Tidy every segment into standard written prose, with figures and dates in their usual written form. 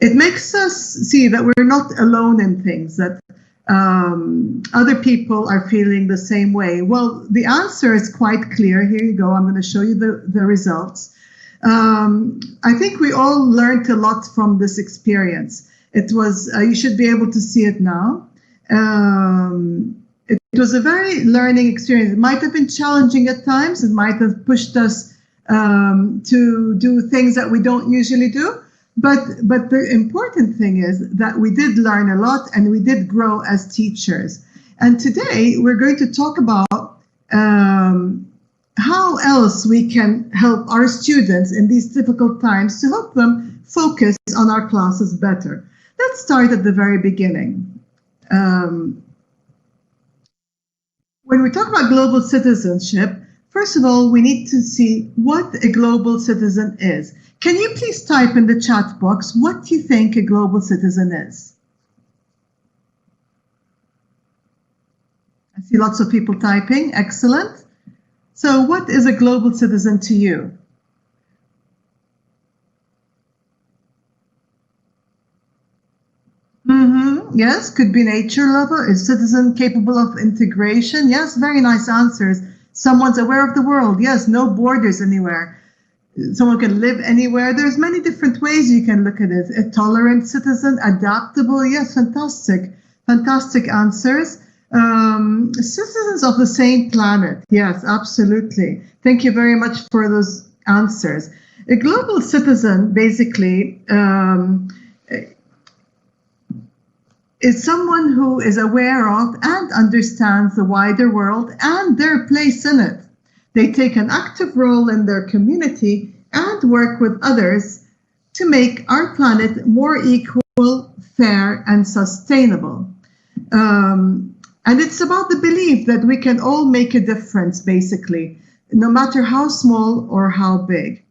It makes us see that we're not alone in things, that other people are feeling the same way. Well, the answer is quite clear. Here you go. I'm going to show you the results. I think we all learned a lot from this experience. It was, you should be able to see it now. It was a very learning experience. It might have been challenging at times. It might have pushed us to do things that we don't usually do. But the important thing is that we did learn a lot and we did grow as teachers. And today we're going to talk about how else we can help our students in these difficult times to help them focus on our classes better. Let's start at the very beginning. When we talk about global citizenship, first of all, we need to see what a global citizen is. Can you please type in the chat box what you think a global citizen is? I see lots of people typing. Excellent. So what is a global citizen to you? Yes, could be nature lover, a citizen capable of integration. Yes, very nice answers. Someone's aware of the world. Yes, no borders anywhere. Someone can live anywhere. There's many different ways you can look at it. A tolerant citizen, adaptable. Yes, fantastic. Fantastic answers. Citizens of the same planet. Yes, absolutely. Thank you very much for those answers. A global citizen basically is someone who is aware of and understands the wider world and their place in it. They take an active role in their community and work with others to make our planet more equal, fair, and sustainable. And it's about the belief that we can all make a difference, basically, no matter how small or how big.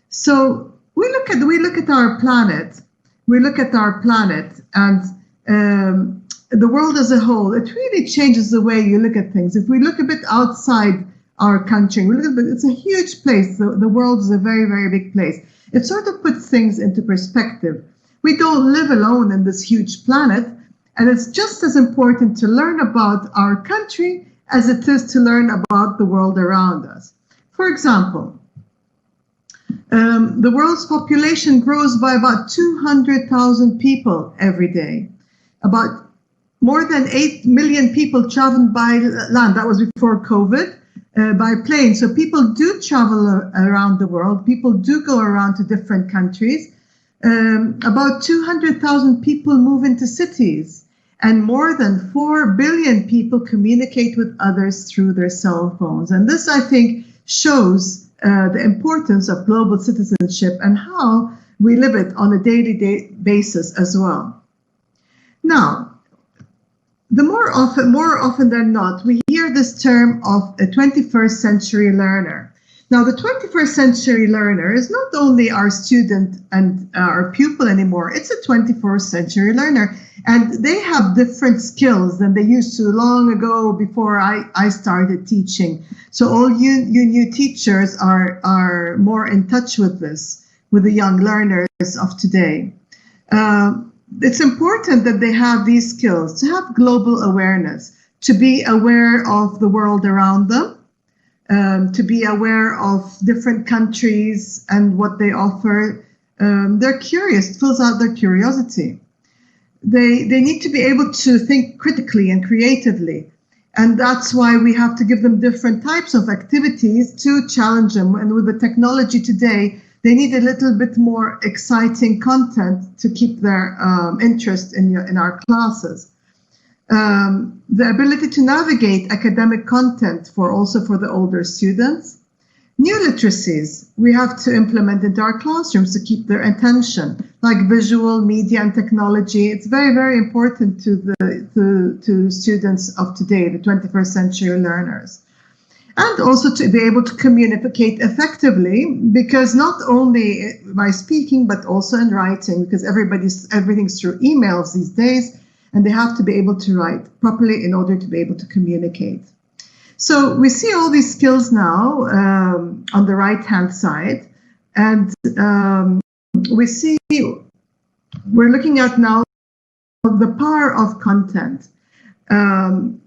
So we look at our planet. We look at our planet and the world as a whole. It really changes the way you look at things. If we look a bit outside our country, we look at it's a huge place. The world is a very, very big place. It sort of puts things into perspective. We don't live alone in this huge planet, and it's just as important to learn about our country as it is to learn about the world around us. For example, the world's population grows by about 200,000 people every day. About more than 8 million people travel by land. That was before COVID. By plane. So people do travel around the world. People do go around to different countries. About 200,000 people move into cities, and more than 4 billion people communicate with others through their cell phones. And this, I think, shows the importance of global citizenship and how we live it on a daily basis as well. Now, more often than not, we hear this term of a 21st century learner. Now, the 21st century learner is not only our student and our pupil anymore, it's a 21st century learner. And they have different skills than they used to long ago before I started teaching. So all you new teachers are more in touch with this, with the young learners of today. It's important that they have these skills, to have global awareness, to be aware of the world around them, to be aware of different countries and what they offer. They're curious, it fills out their curiosity. They need to be able to think critically and creatively. And that's why we have to give them different types of activities to challenge them. And with the technology today, they need a little bit more exciting content to keep their interest in our classes. The ability to navigate academic content also for the older students. New literacies we have to implement into our classrooms to keep their attention, like visual, media, and technology. It's very, very important to students of today, the 21st century learners. And also to be able to communicate effectively, because not only by speaking, but also in writing, because everything's through emails these days, and they have to be able to write properly in order to be able to communicate. So we see all these skills now on the right-hand side, and we see we're looking at now the power of content.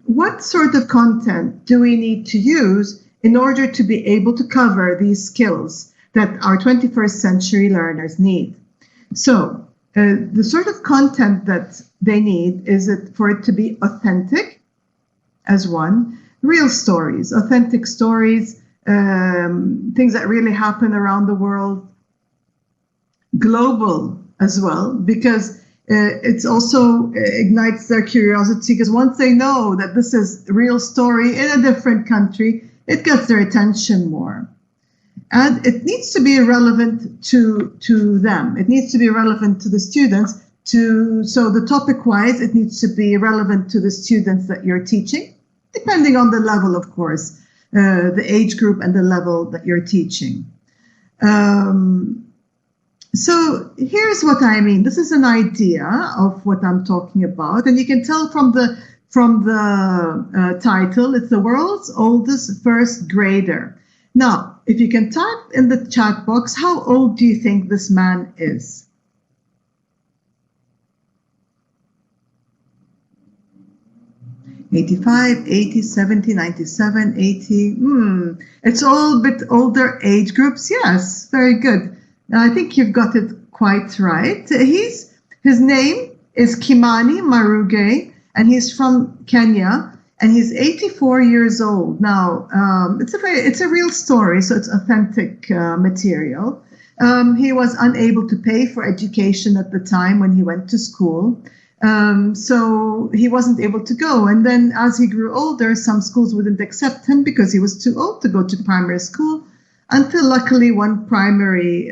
What sort of content do we need to use in order to be able to cover these skills that our 21st century learners need? So the sort of content that they need is for it to be authentic, as one, real stories, authentic stories, things that really happen around the world, global as well, because it's also ignites their curiosity, because once they know that this is a real story in a different country, it gets their attention more. And it needs to be relevant to them. It needs to be relevant to the students. So the topic-wise, it needs to be relevant to the students that you're teaching, depending on the level, of course, the age group and the level that you're teaching. So here's what I mean. This is an idea of what I'm talking about, and you can tell from the title, it's the world's oldest first grader. Now, if you can type in the chat box, how old do you think this man is? '85, 80, 70, 97, 80. It's all a bit older age groups. Yes, very good. I think you've got it quite right. His name is Kimani Maruge, and he's from Kenya, and he's 84 years old. Now, it's a real story, so it's authentic material. He was unable to pay for education at the time when he went to school. So he wasn't able to go. And then as he grew older, some schools wouldn't accept him because he was too old to go to primary school, until luckily one primary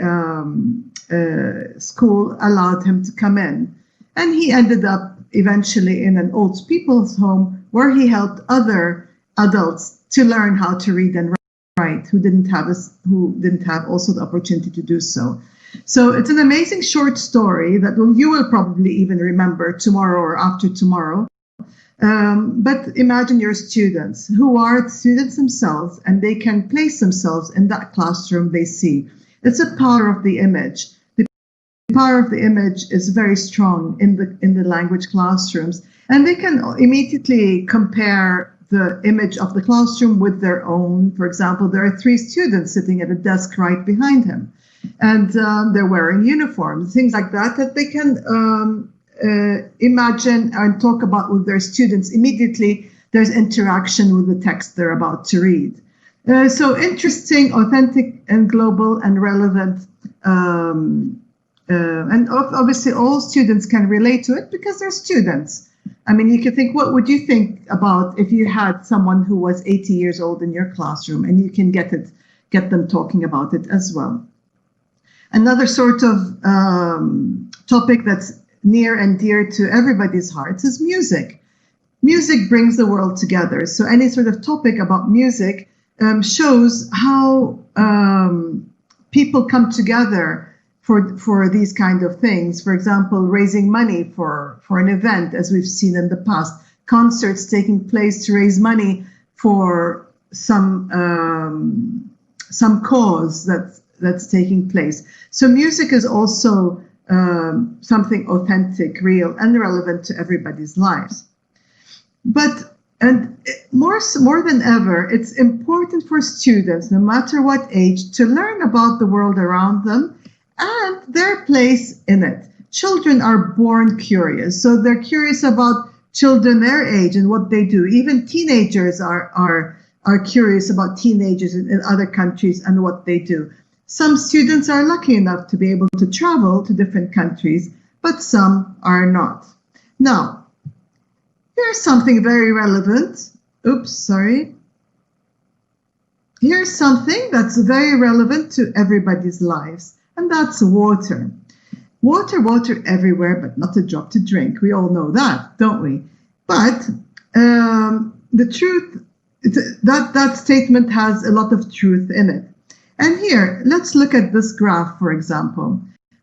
school allowed him to come in. And he ended up eventually in an old people's home where he helped other adults to learn how to read and write who didn't have also the opportunity to do so. So it's an amazing short story that you will probably even remember tomorrow or after tomorrow. But imagine your students who are students themselves, and they can place themselves in that classroom they see. It's a power of the image. The power of the image is very strong in the language classrooms, and they can immediately compare the image of the classroom with their own. For example, there are 3 students sitting at a desk right behind him, and they're wearing uniforms, things like that, that they can imagine and talk about with their students. Immediately, there's interaction with the text they're about to read. So interesting, authentic, and global, and relevant. And obviously, all students can relate to it because they're students. I mean, you could think, what would you think about if you had someone who was 80 years old in your classroom, and you can get them talking about it as well. Another sort of topic that's near and dear to everybody's hearts is music. Music brings the world together. So any sort of topic about music shows how people come together for these kind of things. For example, raising money for an event, as we've seen in the past, concerts taking place to raise money for some cause that's taking place. So music is also something authentic, real, and relevant to everybody's lives. And more than ever, it's important for students, no matter what age, to learn about the world around them and their place in it. Children are born curious, so they're curious about children their age and what they do. Even teenagers are curious about teenagers in other countries and what they do. Some students are lucky enough to be able to travel to different countries, but some are not. Now, here's something very relevant. Here's something that's very relevant to everybody's lives, and that's water. Water everywhere, but not a drop to drink. We all know that, don't we? But the truth, that statement has a lot of truth in it. And here, let's look at this graph, for example,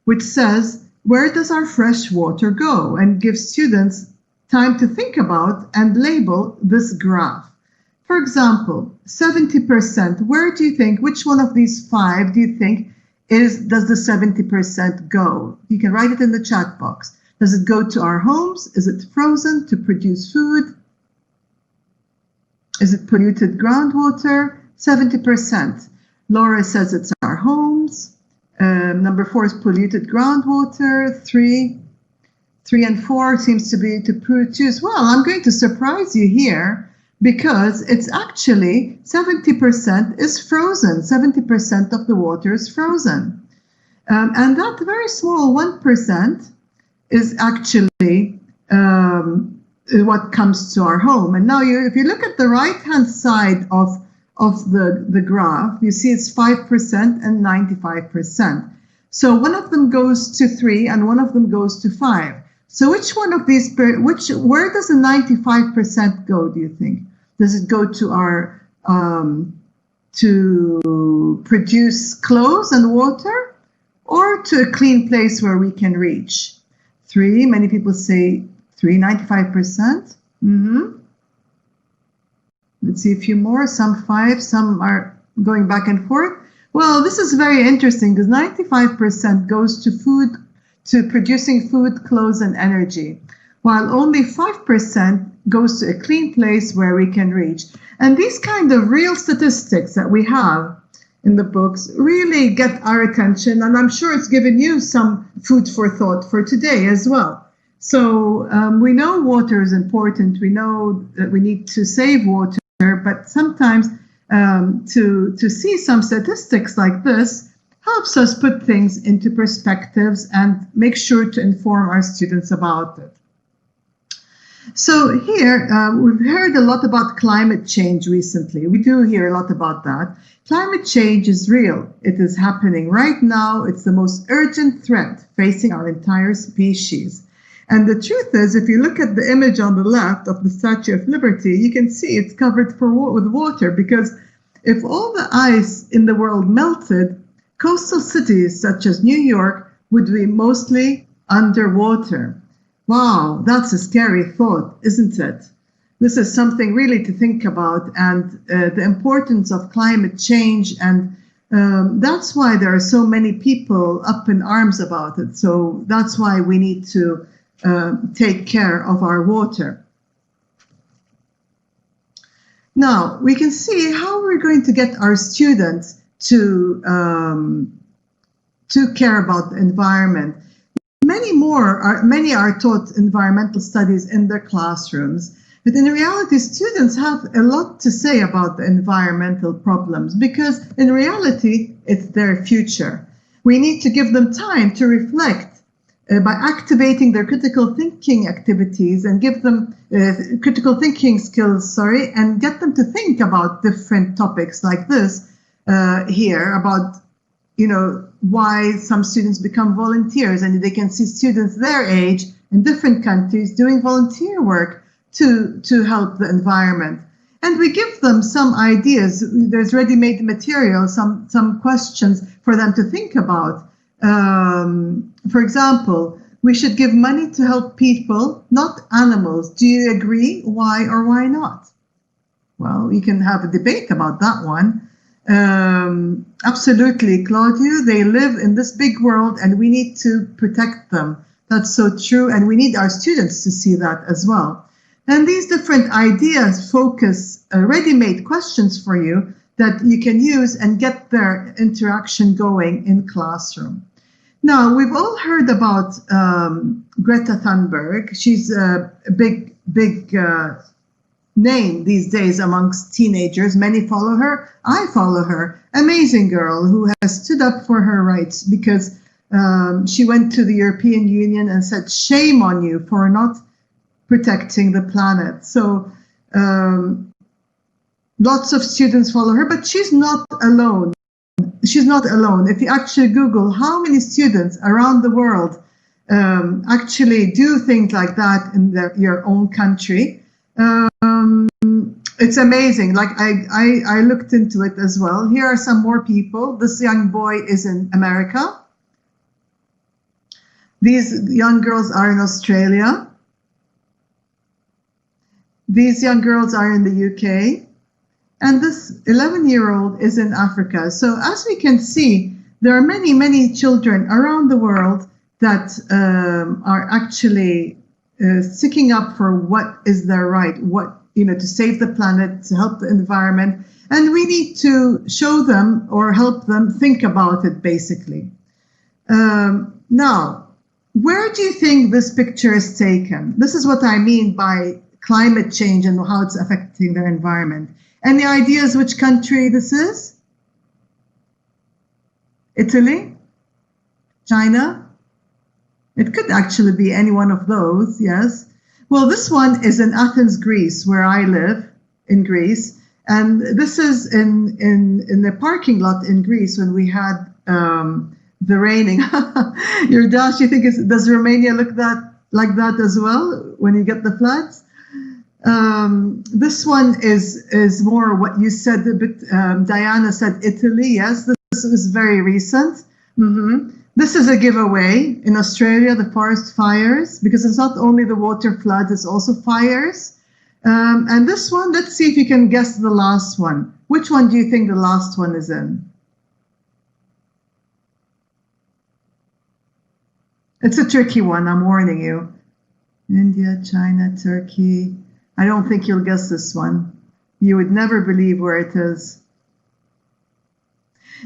which says, where does our fresh water go? And gives students time to think about and label this graph. For example, 70%, where do you think, which one of these 5 do you think does the 70% go? You can write it in the chat box. Does it go to our homes? Is it frozen to produce food? Is it polluted groundwater? 70%. Laura says it's our homes. Number 4 is polluted groundwater. 3 and 4 seems to be to produce. Well, I'm going to surprise you here because it's actually 70% is frozen. 70% of the water is frozen. And that very small 1% is actually what comes to our home. And now if you look at the right-hand side of the graph, you see it's 5% and 95%. So one of them goes to 3 and one of them goes to 5. So which one of these, where does the 95% go, do you think? Does it go to our, to produce clothes and water, or to a clean place where we can reach? 3, many people say 3, 95%. Let's see a few more, some 5, some are going back and forth. Well, this is very interesting because 95% goes to food, to producing food, clothes, and energy, while only 5% goes to a clean place where we can reach. And these kind of real statistics that we have in the books really get our attention, and I'm sure it's given you some food for thought for today as well. So we know water is important, we know that we need to save water, but sometimes to see some statistics like this helps us put things into perspectives and make sure to inform our students about it. So here, we've heard a lot about climate change recently. We do hear a lot about that. Climate change is real. It is happening right now. It's the most urgent threat facing our entire species. And the truth is, if you look at the image on the left of the Statue of Liberty, you can see it's covered with water, because if all the ice in the world melted, coastal cities such as New York would be mostly underwater. Wow, that's a scary thought, isn't it? This is something really to think about, and the importance of climate change, and that's why there are so many people up in arms about it. So that's why we need to take care of our water. Now, we can see how we're going to get our students to care about the environment. Many are taught environmental studies in their classrooms, but in reality, students have a lot to say about the environmental problems, because in reality, it's their future. We need to give them time to reflect by activating their critical thinking activities and give them critical thinking skills, and get them to think about different topics like this here, about why some students become volunteers, and they can see students their age in different countries doing volunteer work to help the environment. And we give them some ideas. There's ready-made material, some questions for them to think about. For example, we should give money to help people, not animals. Do you agree? Why or why not? Well, we can have a debate about that one. Absolutely, Claudio. They live in this big world and we need to protect them. That's so true. And we need our students to see that as well. And these different ideas focus ready-made questions for you that you can use and get their interaction going in classroom. Now, we've all heard about Greta Thunberg. She's a big name these days amongst teenagers. Many follow her. I follow her. Amazing girl who has stood up for her rights, because she went to the European Union and said, shame on you for not protecting the planet. So lots of students follow her, but she's not alone. She's not alone. If you actually Google how many students around the world actually do things like that in your own country, it's amazing. Like I looked into it as well. Here are some more people. This young boy is in America. These young girls are in Australia. These young girls are in the UK. And this 11-year-old is in Africa. So as we can see, there are many, many children around the world that are actually sticking up for what is their right, to save the planet, to help the environment. And we need to show them or help them think about it, basically. Now, where do you think this picture is taken? This is what I mean by climate change and how it's affecting their environment. Any ideas which country this is? Italy? China? It could actually be any one of those, yes. Well, this one is in Athens, Greece, where I live in Greece. And this is in the parking lot in Greece when we had the raining. Your dash, you think, does Romania look like that as well when you get the floods? This one is more what you said a bit. Diana said Italy. Yes, this is very recent. This is a giveaway in Australia, the forest fires, because it's not only the water floods, it's also fires. And this one, let's see if you can guess the last one. Which one do you think the last one is in? It's a tricky one, I'm warning you. India, China, Turkey. I don't think you'll guess this one. You would never believe where it is.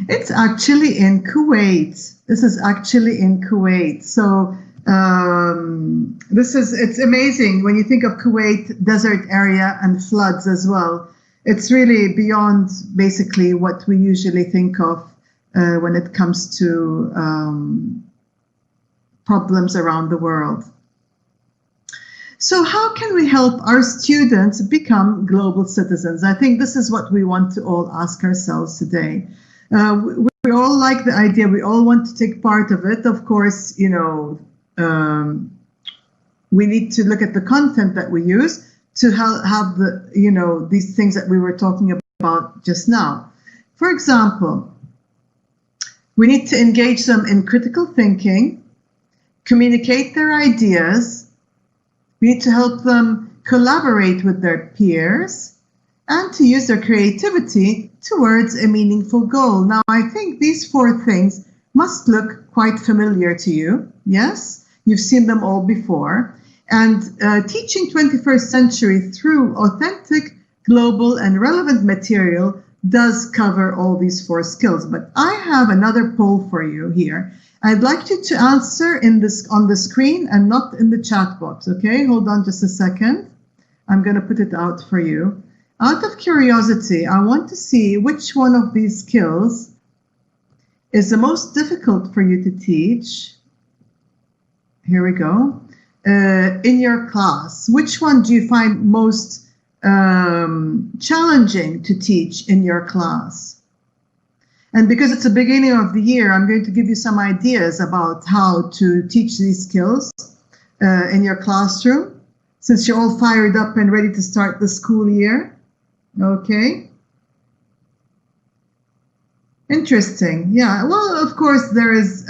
It's actually in Kuwait. This is actually in Kuwait. So it's amazing when you think of Kuwait, desert area and floods as well. It's really beyond basically what we usually think of when it comes to problems around the world. So how can we help our students become global citizens? I think this is what we want to all ask ourselves today. We all like the idea. We all want to take part of it. Of course, we need to look at the content that we use to have the, these things that we were talking about just now. For example, we need to engage them in critical thinking, communicate their ideas. We need to help them collaborate with their peers and to use their creativity towards a meaningful goal. Now, I think these 4 things must look quite familiar to you. Yes, you've seen them all before. And teaching 21st century through authentic, global, and relevant material does cover all these 4 skills. But I have another poll for you here. I'd like you to answer on the screen and not in the chat box, okay? Hold on just a second. I'm going to put it out for you. Out of curiosity, I want to see which one of these skills is the most difficult for you to teach. Here we go. In your class, which one do you find most challenging to teach in your class? And because it's the beginning of the year, I'm going to give you some ideas about how to teach these skills in your classroom, since you're all fired up and ready to start the school year. Okay. Interesting. Yeah. Well, of course, there is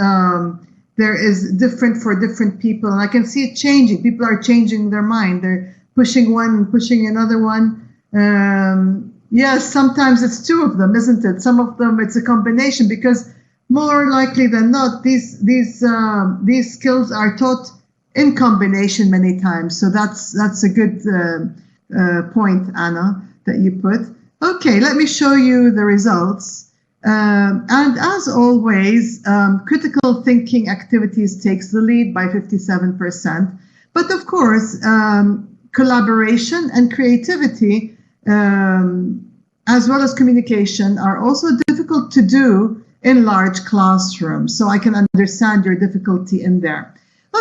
different for different people, and I can see it changing. People are changing their mind. They're pushing one and pushing another one. Yes, sometimes it's 2 of them, isn't it? Some of them it's a combination, because more likely than not, these skills are taught in combination many times. So that's a good point, Anna, that you put. Okay, let me show you the results. And as always, critical thinking activities takes the lead by 57%. But of course, collaboration and creativity, as well as communication, are also difficult to do in large classrooms. So I can understand your difficulty in there.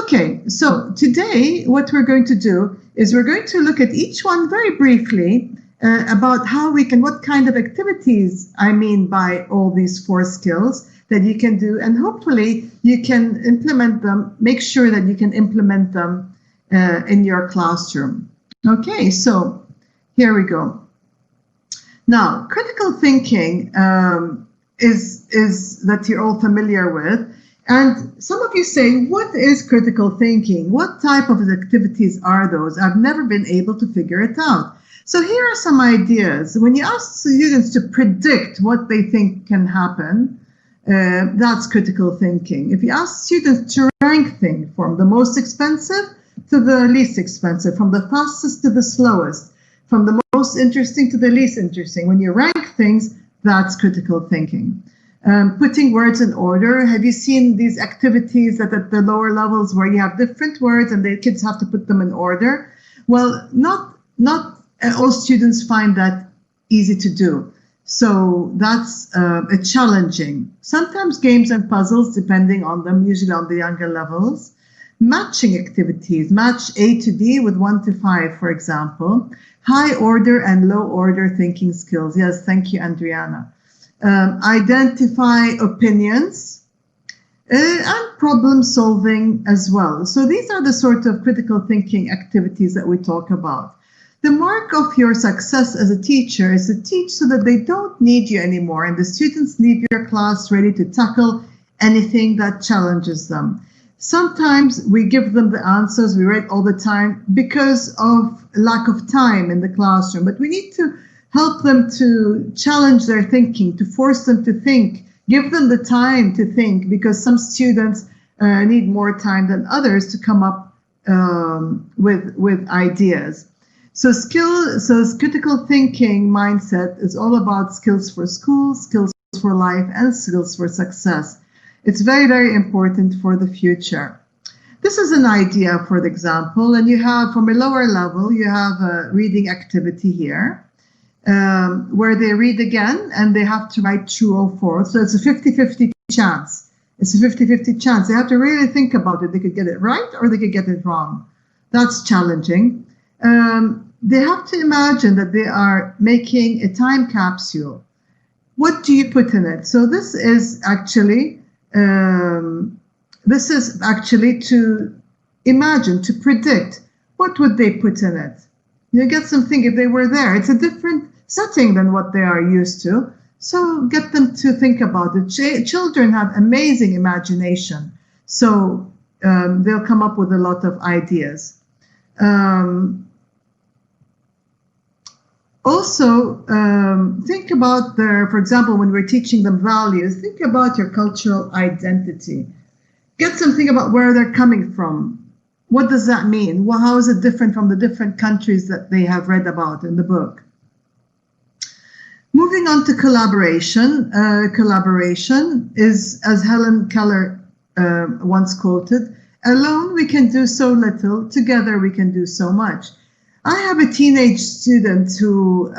Okay, so today what we're going to do is we're going to look at each one very briefly about how we can, what kind of activities I mean by all these 4 skills that you can do, and hopefully you can implement them, make sure that you can implement them in your classroom. Okay, so here we go. Now, critical thinking is that you're all familiar with. And some of you say, what is critical thinking? What type of activities are those? I've never been able to figure it out. So here are some ideas. When you ask students to predict what they think can happen, That's critical thinking. If you ask students to rank things from the most expensive to the least expensive, from the fastest to the slowest, from the most interesting to the least interesting, when you rank things, that's critical thinking. Putting words in order. Have you seen these activities that at the lower levels where you have different words and the kids have to put them in order? Well, not all students find that easy to do. So that's challenging. Sometimes games and puzzles, depending on them, usually on the younger levels. Matching activities, match A to D with 1 to 5, for example. High order and low order thinking skills. Yes, thank you, Adriana. Identify opinions and problem solving as well. So these are the sort of critical thinking activities that we talk about. The mark of your success as a teacher is to teach so that they don't need you anymore and the students leave your class ready to tackle anything that challenges them. Sometimes we give them the answers, we write all the time because of lack of time in the classroom, but we need to help them to challenge their thinking, to force them to think, give them the time to think, because some students need more time than others to come up with ideas. So critical thinking mindset is all about skills for school, skills for life, and skills for success. It's very, very important for the future. This is an idea, for example, and you have, from a lower level, you have a reading activity here. Where they read again and they have to write true or false. So it's a 50-50 chance. It's a 50-50 chance. They have to really think about it. They could get it right or they could get it wrong. That's challenging. They have to imagine that they are making a time capsule. What do you put in it? So this is actually to imagine, to predict, what would they put in it? You get something if they were there. It's a different setting than what they are used to. So get them to think about it. Children have amazing imagination. So they'll come up with a lot of ideas. Also, think about for example, when we're teaching them values, think about your cultural identity. Get something about where they're coming from. What does that mean? Well, how is it different from the different countries that they have read about in the book? Moving on to collaboration. Collaboration is, as Helen Keller once quoted, alone we can do so little, together we can do so much. I have a teenage student who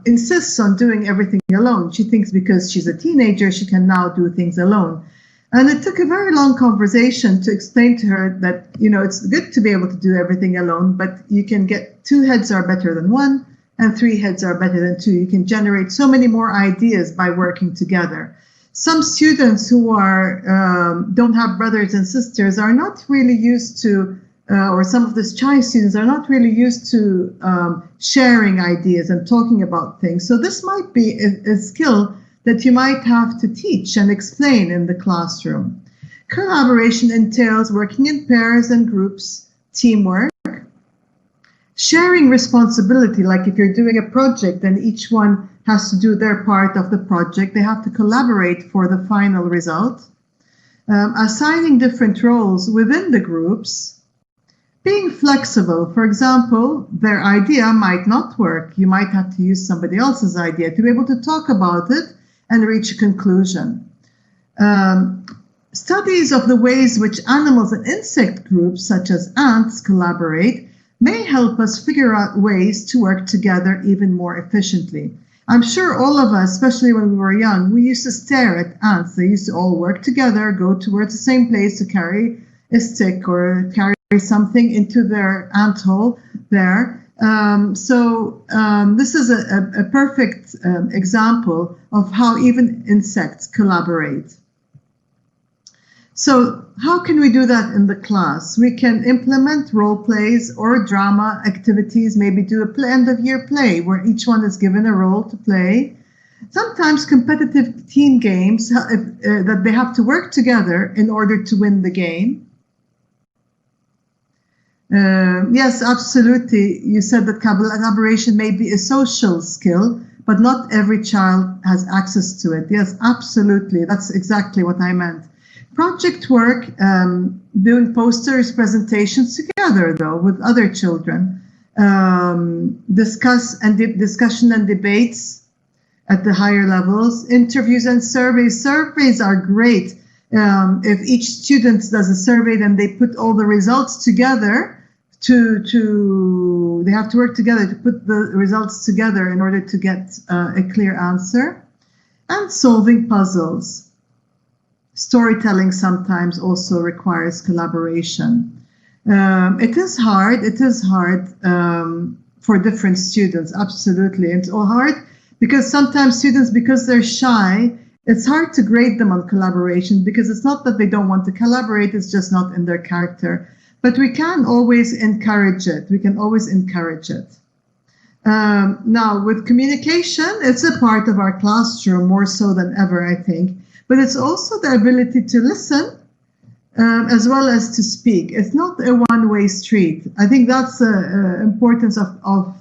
insists on doing everything alone. She thinks because she's a teenager, she can now do things alone. And it took a very long conversation to explain to her that, it's good to be able to do everything alone, but you can get 2 heads are better than 1, and 3 heads are better than 2. You can generate so many more ideas by working together. Some students who don't have brothers and sisters are not really used to, or some of the shy students are not really used to sharing ideas and talking about things. So this might be a skill that you might have to teach and explain in the classroom. Collaboration entails working in pairs and groups, teamwork, sharing responsibility, like if you're doing a project and each one has to do their part of the project, they have to collaborate for the final result, assigning different roles within the groups, being flexible. For example, their idea might not work. You might have to use somebody else's idea to be able to talk about it and reach a conclusion. Studies of the ways which animals and insect groups, such as ants, collaborate may help us figure out ways to work together even more efficiently. I'm sure all of us, especially when we were young, we used to stare at ants. They used to all work together, go towards the same place to carry a stick or carry something into their ant hole there. This is a perfect example of how even insects collaborate. So how can we do that in the class? We can implement role plays or drama activities, maybe do a end-of-year play where each one is given a role to play. Sometimes competitive team games that they have to work together in order to win the game. Yes, absolutely. You said that collaboration may be a social skill, but not every child has access to it. Yes, absolutely. That's exactly what I meant. Project work, doing posters, presentations together, though, with other children. Discussion and debates at the higher levels. Interviews and surveys. Surveys are great. If each student does a survey, then they put all the results together. They have to work together to put the results together in order to get a clear answer. And solving puzzles. Storytelling sometimes also requires collaboration. It is hard for different students, absolutely. It's all hard because sometimes students, because they're shy, it's hard to grade them on collaboration because it's not that they don't want to collaborate, it's just not in their character. But we can always encourage it. Now, with communication, it's a part of our classroom more so than ever, I think. But it's also the ability to listen as well as to speak. It's not a one-way street. I think that's the importance of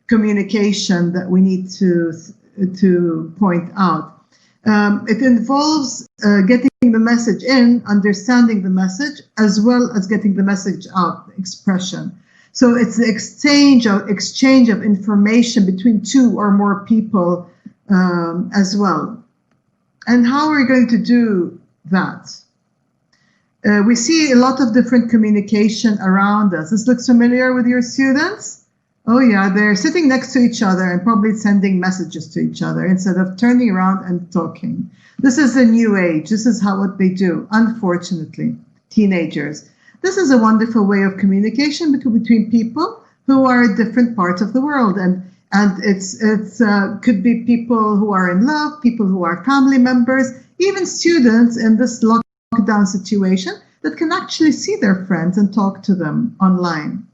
communication that we need to point out. It involves getting the message in, understanding the message, as well as getting the message out, expression. So it's the exchange of information between two or more people as well. And how are we going to do that? We see a lot of different communication around us. This looks familiar with your students? Oh yeah, they're sitting next to each other and probably sending messages to each other instead of turning around and talking. This is a new age. This is what they do, unfortunately, teenagers. This is a wonderful way of communication between people who are in different parts of the world. And it's could be people who are in love, people who are family members, even students in this lockdown situation that can actually see their friends and talk to them online.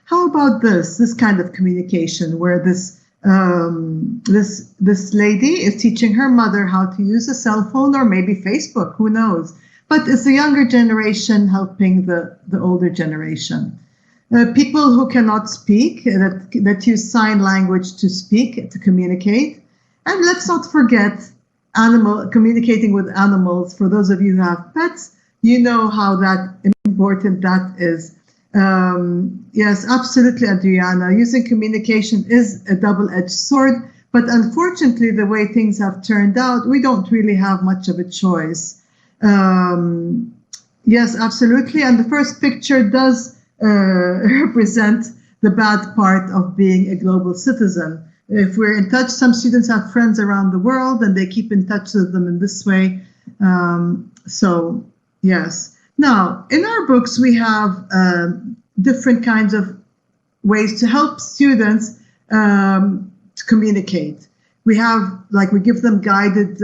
How about this kind of communication where this lady is teaching her mother how to use a cell phone or maybe Facebook, who knows? But it's the younger generation helping the older generation. People who cannot speak, that use sign language to speak, to communicate. And let's not forget communicating with animals. For those of you who have pets, you know how important that is. Yes, absolutely, Adriana. Using communication is a double-edged sword, but unfortunately, the way things have turned out, we don't really have much of a choice. Yes, absolutely. And the first picture does represent the bad part of being a global citizen. If we're in touch, some students have friends around the world and they keep in touch with them in this way. So, yes. Now, in our books, we have different kinds of ways to help students to communicate. We have, we give them guided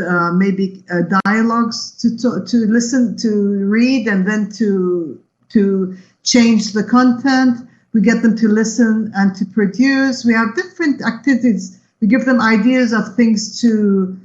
dialogues to listen, to read, and then to change the content. We get them to listen and to produce. We have different activities. We give them ideas of things to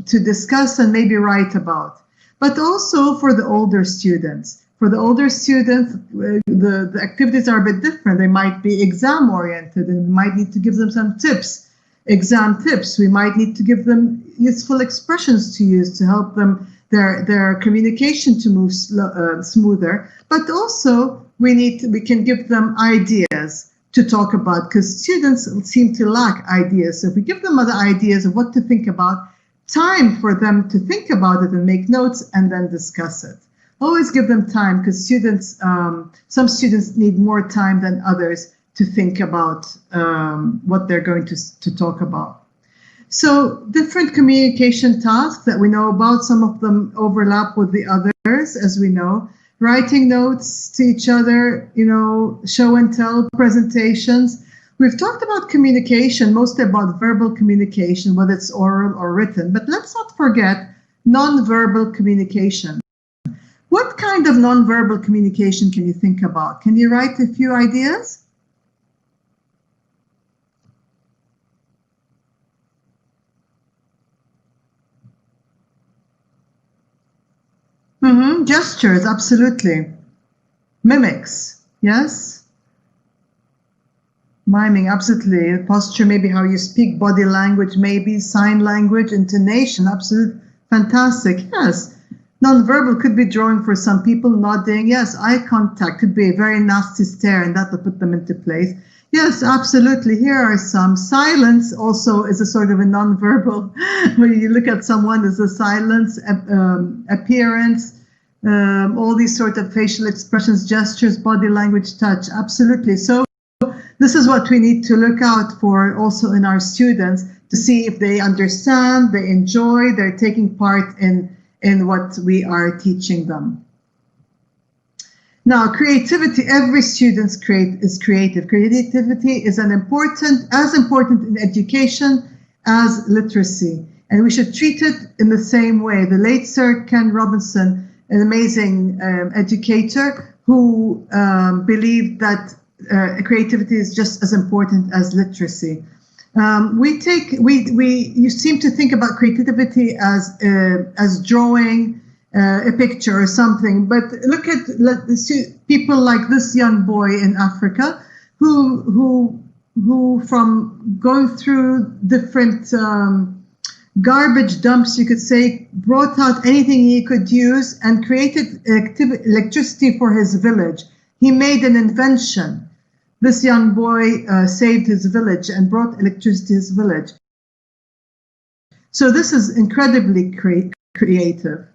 discuss and maybe write about. But also for the older students. For the older students, the activities are a bit different. They might be exam-oriented, and we might need to give them some tips, exam tips. We might need to give them useful expressions to use to help them their communication to move smoother. But also, we can give them ideas to talk about, because students seem to lack ideas. So if we give them other ideas of what to think about, time for them to think about it and make notes and then discuss it. Always give them time, because students, some students need more time than others to think about what they're going to talk about. So different communication tasks that we know about, some of them overlap with the others, as we know. Writing notes to each other, show and tell presentations. We've talked about communication, mostly about verbal communication, whether it's oral or written, but let's not forget non-verbal communication. What kind of non-verbal communication can you think about? Can you write a few ideas? Gestures, absolutely. Mimics, yes? Miming, absolutely. Posture, maybe how you speak, body language, maybe sign language, intonation, absolutely fantastic. Yes. Nonverbal could be drawing for some people, nodding. Yes, eye contact could be a very nasty stare, and that will put them into place. Yes, absolutely. Here are some. Silence also is a sort of a nonverbal. When you look at someone, there's a silence, appearance, all these sort of facial expressions, gestures, body language, touch. Absolutely. So this is what we need to look out for also in our students, to see if they understand, they enjoy, they're taking part in what we are teaching them. Now, creativity, every student is creative. Creativity is as important in education as literacy. And we should treat it in the same way. The late Sir Ken Robinson, an amazing educator who believed that creativity is just as important as literacy. You seem to think about creativity as drawing a picture or something, but look at people like this young boy in Africa who from going through different garbage dumps, you could say, brought out anything he could use and created electricity for his village. He made an invention. This young boy saved his village and brought electricity to his village. So this is incredibly creative.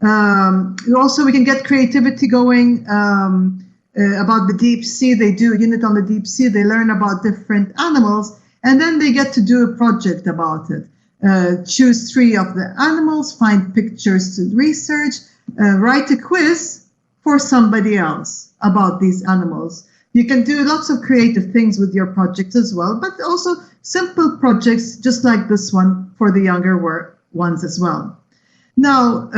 Also, we can get creativity going about the deep sea. They do a unit on the deep sea. They learn about different animals, and then they get to do a project about it. Choose 3 of the animals, find pictures to research, write a quiz for somebody else about these animals. You can do lots of creative things with your project as well, but also simple projects just like this one for the younger ones as well. Now,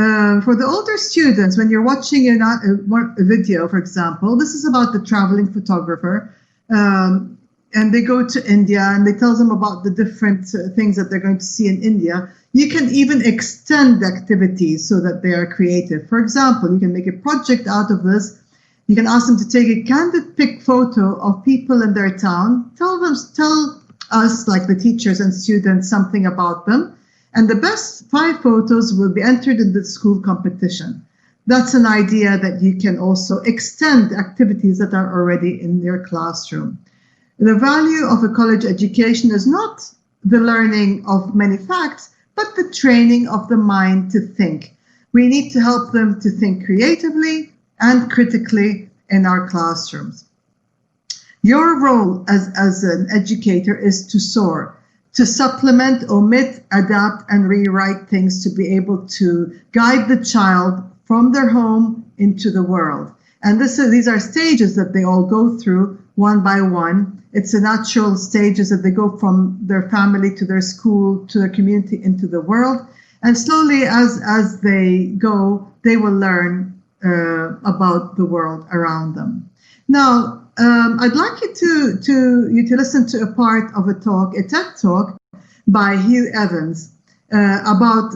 for the older students, when you're watching a video, for example, this is about the traveling photographer, and they go to India and they tell them about the different things that they're going to see in India. You can even extend activities so that they are creative. For example, you can make a project out of this. You can ask them to take a candid pic photo of people in their town. Tell us, like the teachers and students, something about them. And the best 5 photos will be entered in the school competition. That's an idea that you can also extend activities that are already in your classroom. The value of a college education is not the learning of many facts, but the training of the mind to think. We need to help them to think creatively and critically in our classrooms. Your role as an educator is to soar, to supplement, omit, adapt, and rewrite things to be able to guide the child from their home into the world. And these are stages that they all go through one by one. It's the natural stages that they go from their family to their school, to their community, into the world. And slowly, as they go, they will learn about the world around them. Now, I'd like you to listen to a part of a TED talk by Hugh Evans about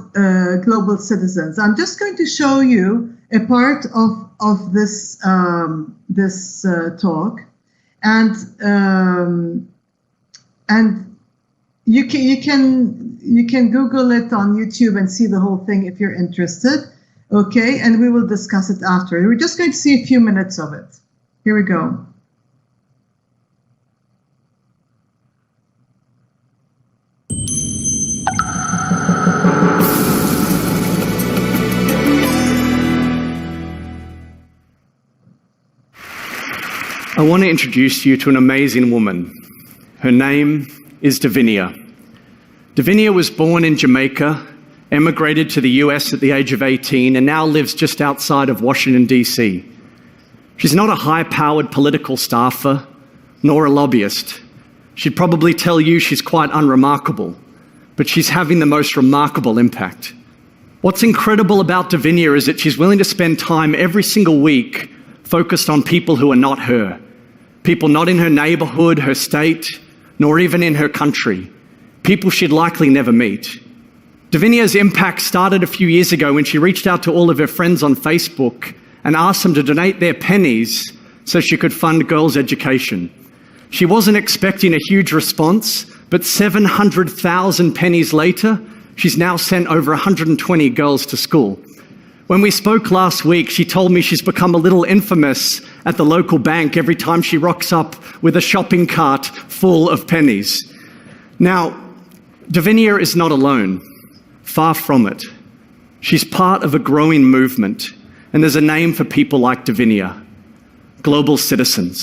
global citizens. I'm just going to show you a part of this talk, and you can Google it on YouTube and see the whole thing if you're interested. Okay, and we will discuss it after. We're just going to see a few minutes of it. Here we go. I want to introduce you to an amazing woman. Her name is Davinia. Davinia was born in Jamaica, emigrated to the US at the age of 18, and now lives just outside of Washington, D.C. She's not a high-powered political staffer, nor a lobbyist. She'd probably tell you she's quite unremarkable, but she's having the most remarkable impact. What's incredible about Davinia is that she's willing to spend time every single week focused on people who are not her, people not in her neighborhood, her state, nor even in her country, people she'd likely never meet. Davinia's impact started a few years ago when she reached out to all of her friends on Facebook and asked them to donate their pennies so she could fund girls' education. She wasn't expecting a huge response, but 700,000 pennies later, she's now sent over 120 girls to school. When we spoke last week, she told me she's become a little infamous at the local bank every time she rocks up with a shopping cart full of pennies. Now, Davinia is not alone. Far from it. She's part of a growing movement, and there's a name for people like Davinia: global citizens.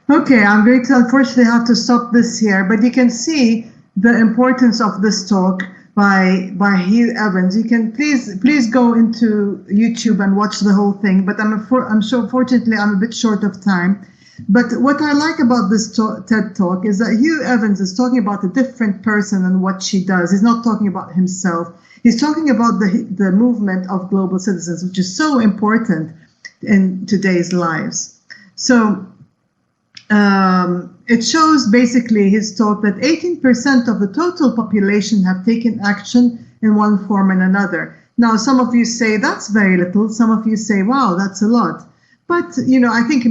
Okay, I'm going to unfortunately have to stop this here, but you can see the importance of this talk by Hugh Evans. You can please go into YouTube and watch the whole thing, but I'm sure fortunately I'm a bit short of time. But what I like about this TED Talk is that Hugh Evans is talking about a different person and what she does. He's not talking about himself. He's talking about the movement of global citizens, which is so important in today's lives. So it shows basically his talk that 18% of the total population have taken action in one form and another. Now, some of you say that's very little. Some of you say, wow, that's a lot. But, you know, I think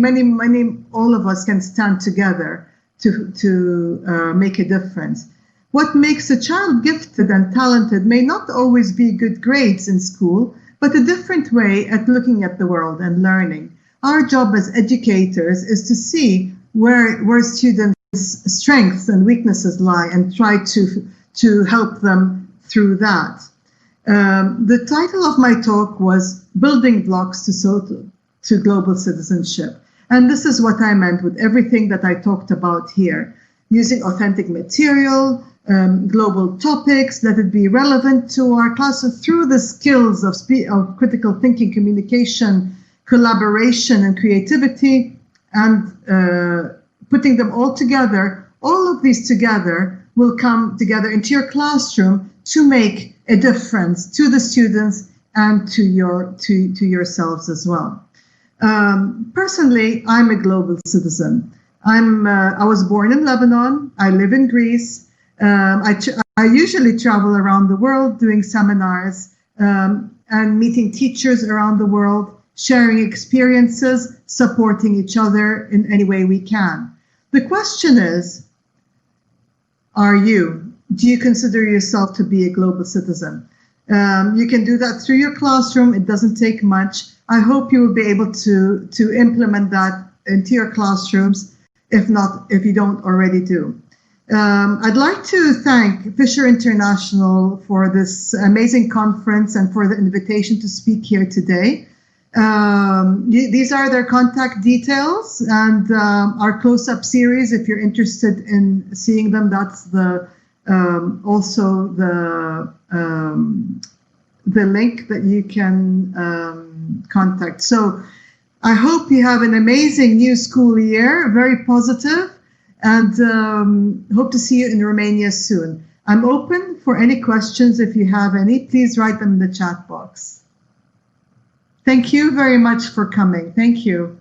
all of us can stand together to make a difference. What makes a child gifted and talented may not always be good grades in school, but a different way at looking at the world and learning. Our job as educators is to see where students' strengths and weaknesses lie and try to help them through that. The title of my talk was Building Blocks to Global Citizenship. And this is what I meant with everything that I talked about here. Using authentic material, global topics, let it be relevant to our classes through the skills of critical thinking, communication, collaboration, and creativity, and putting them all together. All of these together will come together into your classroom to make a difference to the students and to yourselves as well. Personally, I'm a global citizen. I was born in Lebanon. I live in Greece. I usually travel around the world doing seminars and meeting teachers around the world, sharing experiences, supporting each other in any way we can. The question is, do you consider yourself to be a global citizen? You can do that through your classroom. It doesn't take much. I hope you will be able to implement that into your classrooms, if you don't already do. I'd like to thank Fisher International for this amazing conference and for the invitation to speak here today. These are their contact details and our close-up series. If you're interested in seeing them, that's also the link that you can contact. So I hope you have an amazing new school year, very positive, and hope to see you in Romania soon. I'm open for any questions. If you have any, please write them in the chat box. Thank you very much for coming. Thank you.